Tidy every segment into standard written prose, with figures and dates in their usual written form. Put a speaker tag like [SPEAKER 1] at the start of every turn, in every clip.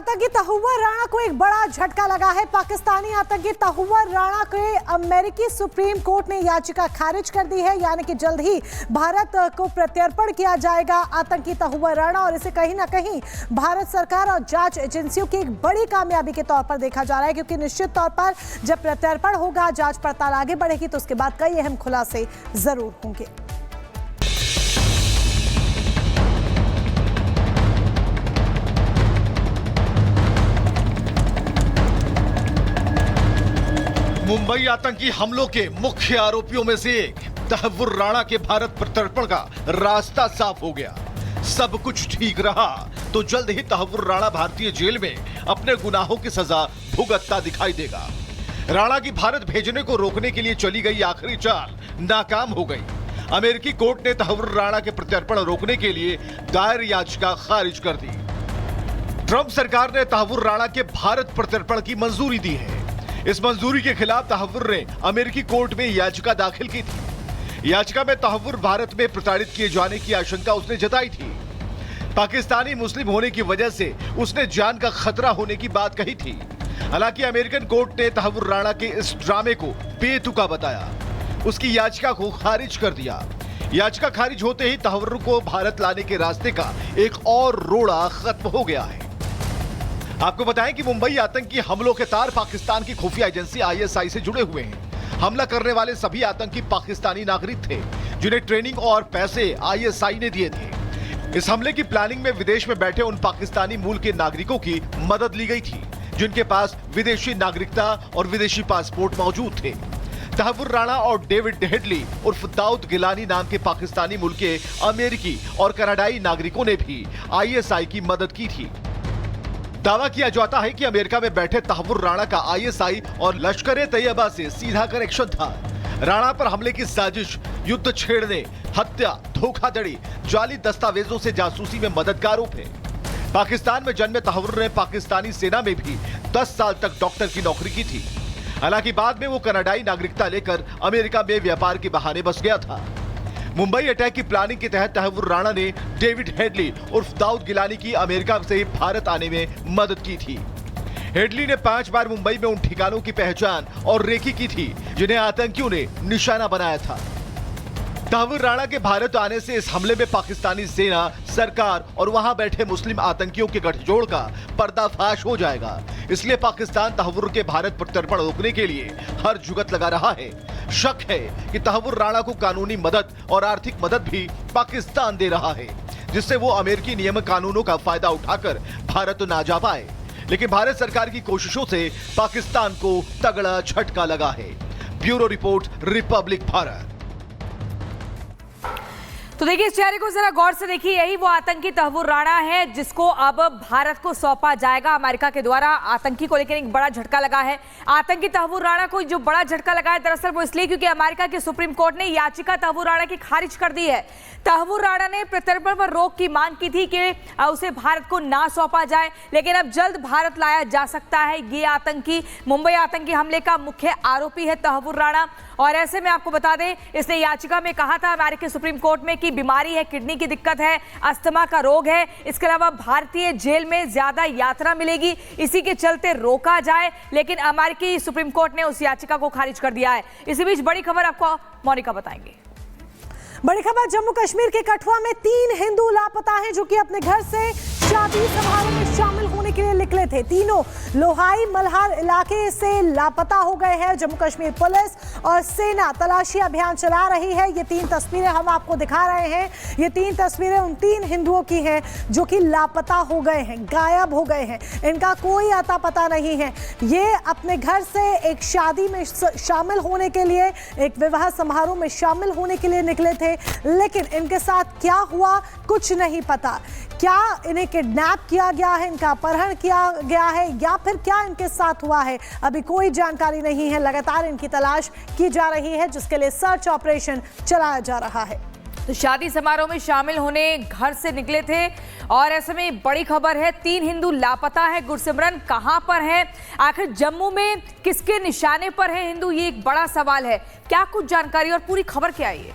[SPEAKER 1] आतंकी तहुव्वुर राणा को एक बड़ा झटका लगा है। पाकिस्तानी आतंकी तहुव्वुर राणा के अमेरिकी सुप्रीम कोर्ट ने याचिका खारिज कर दी है, यानी कि जल्द ही भारत को प्रत्यर्पण किया जाएगा आतंकी तहुव्वुर राणा। और इसे कहीं ना कहीं भारत सरकार और जांच एजेंसियों की एक बड़ी कामयाबी के तौर पर देखा जा रहा है, क्योंकि निश्चित तौर पर जब प्रत्यर्पण होगा, जांच पड़ताल आगे बढ़ेगी, तो उसके बाद कई अहम खुलासे जरूर होंगे।
[SPEAKER 2] मुंबई आतंकी हमलों के मुख्य आरोपियों में से एक तहुव्वुर राणा के भारत प्रत्यर्पण का रास्ता साफ हो गया। सब कुछ ठीक रहा तो जल्द ही तहुव्वुर राणा भारतीय जेल में अपने गुनाहों की सजा भुगतता दिखाई देगा। राणा की भारत भेजने को रोकने के लिए चली गई आखिरी चाल नाकाम हो गई। अमेरिकी कोर्ट ने तहुव्वुर राणा के प्रत्यर्पण रोकने के लिए दायर याचिका खारिज कर दी। ट्रंप सरकार ने तहुव्वुर राणा के भारत प्रत्यर्पण की मंजूरी दी है। इस मंजूरी के खिलाफ तहुव्वुर ने अमेरिकी कोर्ट में याचिका दाखिल की थी। याचिका में तहुव्वुर भारत में प्रताड़ित किए जाने की आशंका उसने जताई थी। पाकिस्तानी मुस्लिम होने की वजह से उसने जान का खतरा होने की बात कही थी। हालांकि अमेरिकन कोर्ट ने तहुव्वुर राणा के इस ड्रामे को बेतुका बताया, उसकी याचिका को खारिज कर दिया। याचिका खारिज होते ही तहुव्वुर को भारत लाने के रास्ते का एक और रोड़ा खत्म हो गया है। आपको बताएं कि मुंबई आतंकी हमलों के तार पाकिस्तान की खुफिया एजेंसी आईएसआई से जुड़े हुए हैं। हमला करने वाले सभी आतंकी पाकिस्तानी नागरिक थे, जिन्हें ट्रेनिंग और पैसे आईएसआई ने दिए थे। इस हमले की प्लानिंग में विदेश में बैठे उन पाकिस्तानी मूल के नागरिकों की मदद ली गई थी, जिनके पास विदेशी नागरिकता और विदेशी पासपोर्ट मौजूद थे। तहुव्वुर राणा और डेविड हेडली उर्फ दाऊद गिलानी नाम के पाकिस्तानी मूल के अमेरिकी और कनाडाई नागरिकों ने भी आईएसआई की मदद की थी। दावा किया जाता है कि अमेरिका में बैठे तहुव्वुर राणा का आईएसआई और लश्कर ए तैयबा से सीधा कनेक्शन था। राणा पर हमले की साजिश, युद्ध छेड़ने, हत्या, धोखाधड़ी, जाली दस्तावेजों से जासूसी में मदद का आरोप है। पाकिस्तान में जन्मे तहुव्वुर ने पाकिस्तानी सेना में भी 10 साल तक डॉक्टर की नौकरी की थी। हालांकि बाद में वो कनाडाई नागरिकता लेकर अमेरिका में व्यापार के बहाने बस गया था। मुंबई अटैक की प्लानिंग के तहत तहुव्वुर राणा ने डेविड हेडली उर्फ दाऊद गिलानी की अमेरिका से भारत आने में मदद की थी। हेडली ने 5 बार मुंबई में उन ठिकानों की पहचान और रेकी की थी जिन्हें आतंकियों ने निशाना बनाया था। तहुव्वुर राणा के भारत आने से इस हमले में पाकिस्तानी सेना, सरकार और वहां बैठे मुस्लिम आतंकियों के गठजोड़ का पर्दाफाश हो जाएगा। इसलिए पाकिस्तान तहुव्वुर के भारत प्रत्यर्पण रोकने के लिए हर जुगत लगा रहा है। शक है कि तहुव्वुर राणा को कानूनी मदद और आर्थिक मदद भी पाकिस्तान दे रहा है, जिससे वो अमेरिकी नियम कानूनों का फायदा उठाकर भारत ना जा पाए। लेकिन भारत सरकार की कोशिशों से पाकिस्तान को तगड़ा झटका लगा है। Bureau report, Republic Bharat.
[SPEAKER 3] तो देखिए, इस चेहरे को जरा गौर से देखिए। यही वो आतंकी तहुव्वुर राणा है जिसको अब भारत को सौंपा जाएगा अमेरिका के द्वारा। आतंकी को लेकर एक बड़ा झटका लगा है। आतंकी तहुव्वुर राणा को जो बड़ा झटका लगा है, दरअसल वो इसलिए क्योंकि अमेरिका के सुप्रीम कोर्ट ने याचिका तहुव्वुर राणा की खारिज कर दी है। तहुव्वुर राणा ने प्रत्यर्पण पर रोक की मांग की थी कि उसे भारत को ना सौंपा जाए, लेकिन अब जल्द भारत लाया जा सकता है। ये आतंकी, मुंबई आतंकी हमले का मुख्य आरोपी है तहुव्वुर राणा। और ऐसे में आपको बता दें, इसने याचिका में कहा था अमेरिकी सुप्रीम कोर्ट में कि बीमारी है, किडनी की दिक्कत है, अस्थमा का रोग है, इसके अलावा भारतीय जेल में ज्यादा यात्रा मिलेगी, इसी के चलते रोका जाए। लेकिन अमेरिकी सुप्रीम कोर्ट ने उस याचिका को खारिज कर दिया है। इसी बीच बड़ी खबर आपको मोनिका बताएंगे।
[SPEAKER 1] बड़ी खबर, जम्मू कश्मीर के कठुआ में 3 हिंदू लापता हैं, जो कि अपने घर से शादी समारोह में शामिल होने के लिए निकले थे। तीनों लोहाई मल्हार इलाके से लापता हो गए हैं। जम्मू कश्मीर पुलिस और सेना तलाशी अभियान चला रही है। ये 3 तस्वीरें हम आपको दिखा रहे हैं। ये 3 तस्वीरें उन 3 हिंदुओं की हैं जो कि लापता हो गए हैं, गायब हो गए हैं। इनका कोई अता पता नहीं है। ये अपने घर से एक शादी में शामिल होने के लिए, एक विवाह समारोह में शामिल होने के लिए निकले थे, लेकिन इनके साथ क्या हुआ कुछ नहीं पता। क्या इन्हें किडनैप किया गया है, इनका अपहरण किया गया है, या फिर क्या इनके साथ हुआ है, अभी कोई जानकारी नहीं है। लगातार इनकी तलाश की जा रही है, जिसके लिए सर्च ऑपरेशन चलाया जा रहा है।
[SPEAKER 3] तो शादी समारोह में शामिल होने घर से निकले थे और ऐसे में बड़ी खबर है, 3 हिंदू लापता है। गुरसिमरन कहां पर है, आखिर जम्मू में किसके निशाने पर है हिंदू, ये एक बड़ा सवाल है। क्या कुछ जानकारी और पूरी खबर क्या है ये?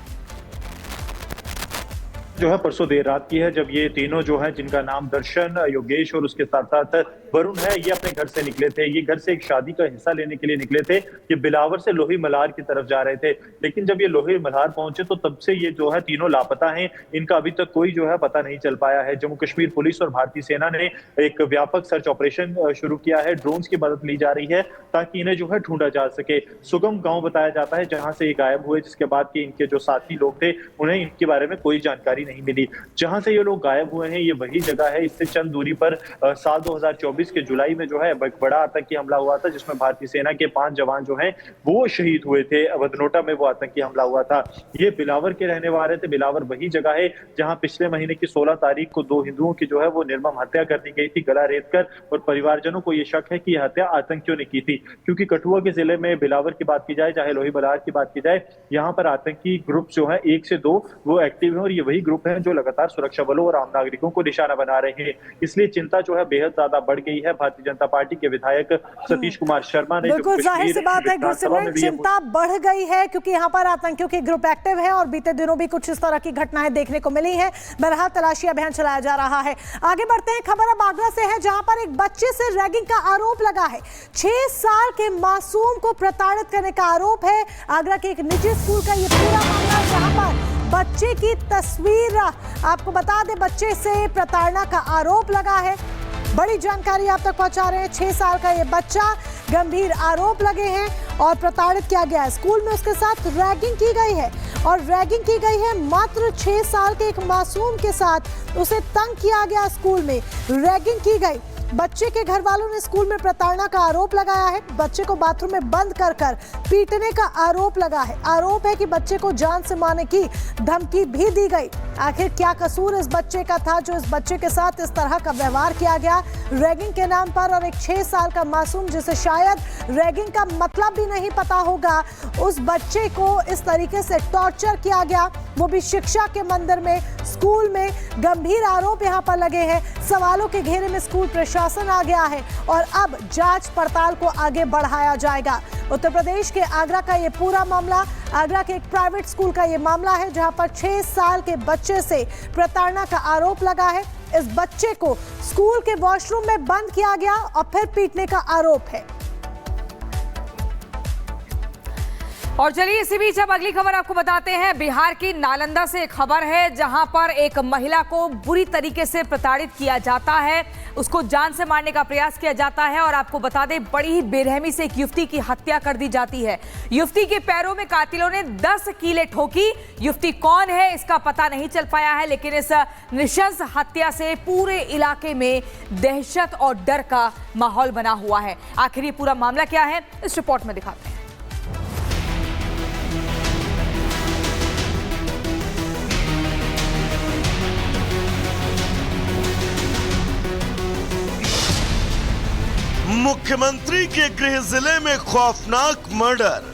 [SPEAKER 4] जो है परसों देर रात की है, जब ये तीनों जो है, जिनका नाम दर्शन, योगेश और उसके साथ साथ वरुण है, ये अपने घर से निकले थे। ये घर से एक शादी का हिस्सा लेने के लिए निकले थे। ये बिलावर से लोही मल्हार की तरफ जा रहे थे, लेकिन जब ये लोही मल्हार पहुंचे तो तब से ये जो है तीनों लापता हैं। इनका अभी तक कोई जो है पता नहीं चल पाया है। जम्मू कश्मीर पुलिस और भारतीय सेना ने एक व्यापक सर्च ऑपरेशन शुरू किया है। ड्रोन्स की मदद ली जा रही है ताकि इन्हें जो है ढूंढा जा सके। सुगम गांव बताया जाता है जहां से ये गायब हुए, जिसके बाद कि इनके जो साथी लोग थे उन्हें इनके बारे में कोई जानकारी नहीं मिली। जहां से ये लोग गायब हुए हैं, ये वही जगह है, इससे चंद दूरी पर साल 2024 के जुलाई में जो है एक बड़ा आतंकी हमला हुआ था, जिसमें भारतीय सेना के 5 जवान जो हैं वो शहीद हुए थे। बदनोटा में वो आतंकी हमला हुआ था। ये बिलावर के रहने वाले थे। बिलावर वही जगह है जहां पिछले महीने की 16 तारीख को 2 हिंदुओं की जो है वो निर्मम हत्या कर दी गई थी, गला रेत कर। और परिवारजनों को ये शक है कि यह हत्या आतंकियों ने की थी, क्योंकि कठुआ के जिले में बिलावर की बात की जाए, चाहे लोही मल्हार की बात की जाए, यहाँ पर आतंकी ग्रुप जो है 1 से 2 वो एक्टिव है। और ये वही ग्रुप है जो लगातार सुरक्षा बलों और आम नागरिकों को निशाना बना रहे हैं। इसलिए चिंता जो है बेहद ज्यादा बढ़ गई है। भारतीय जनता पार्टी के विधायक सतीश कुमार शर्मा ने
[SPEAKER 1] बिल्कुल जाहिर सी बात है गुरसिमरन, चिंता बढ़ गई है क्योंकि यहाँ पर आतंकियों के ग्रुप एक्टिव है और बीते दिनों भी कुछ इस तरह की घटनाएं देखने को मिली है। बहरहाल तलाशी अभियान चलाया जा रहा है। आगे बढ़ते हैं, खबर अब आगरा से है जहां पर एक बच्चे से रैगिंग का आरोप लगा है। 6 साल के मासूम को प्रताड़ित करने का आरोप है। आगरा के एक निजी स्कूल का ये पूरा मामला, जहां पर बच्चे की तस्वीर, आपको बता दें, बच्चे से प्रताड़ना का आरोप लगा है। बड़ी जानकारी आप तक पहुंचा रहे हैं। 6 साल का ये बच्चा, गंभीर आरोप लगे हैं और प्रताड़ित किया गया है। स्कूल में उसके साथ रैगिंग की गई है और रैगिंग की गई है मात्र 6 साल के एक मासूम के साथ। उसे तंग किया गया, स्कूल में रैगिंग की गई। बच्चे के घर वालों ने स्कूल में प्रताड़ना का आरोप लगाया है। बच्चे को बाथरूम में बंद कर पीटने का आरोप लगा है। आरोप है कि बच्चे को जान से मारने की धमकी भी दी गई। आखिर क्या कसूर इस बच्चे का था जो इस बच्चे के साथ इस तरह का व्यवहार किया गया रैगिंग के नाम पर? और एक 6 साल का मासूम जिसे शायद रैगिंग का मतलब भी नहीं पता होगा, उस बच्चे को इस तरीके से टॉर्चर किया गया, वो भी शिक्षा के मंदिर में, स्कूल में। गंभीर आरोप यहाँ पर लगे हैं। सवालों के घेरे में स्कूल प्रशासन आ गया है और अब जांच पड़ताल को आगे बढ़ाया जाएगा। उत्तर प्रदेश के आगरा का ये पूरा मामला, आगरा के एक प्राइवेट स्कूल का ये मामला है जहां पर 6 साल के बच्चे से प्रताड़ना का आरोप लगा है। इस बच्चे को स्कूल के वॉशरूम में बंद किया गया और फिर पीटने का आरोप है।
[SPEAKER 3] और चलिए इसी बीच अब अगली खबर आपको बताते हैं। बिहार की नालंदा से एक खबर है जहां पर एक महिला को बुरी तरीके से प्रताड़ित किया जाता है, उसको जान से मारने का प्रयास किया जाता है। और आपको बता दें, बड़ी ही बेरहमी से एक युवती की हत्या कर दी जाती है। युवती के पैरों में कातिलों ने 10 कीलें ठोकी। युवती कौन है इसका पता नहीं चल पाया है, लेकिन इस नृशंस हत्या से पूरे इलाके में दहशत और डर का माहौल बना हुआ है। आखिर ये पूरा मामला क्या है, इस रिपोर्ट में दिखाते हैं।
[SPEAKER 5] मुख्यमंत्री के गृह जिले में खौफनाक मर्डर।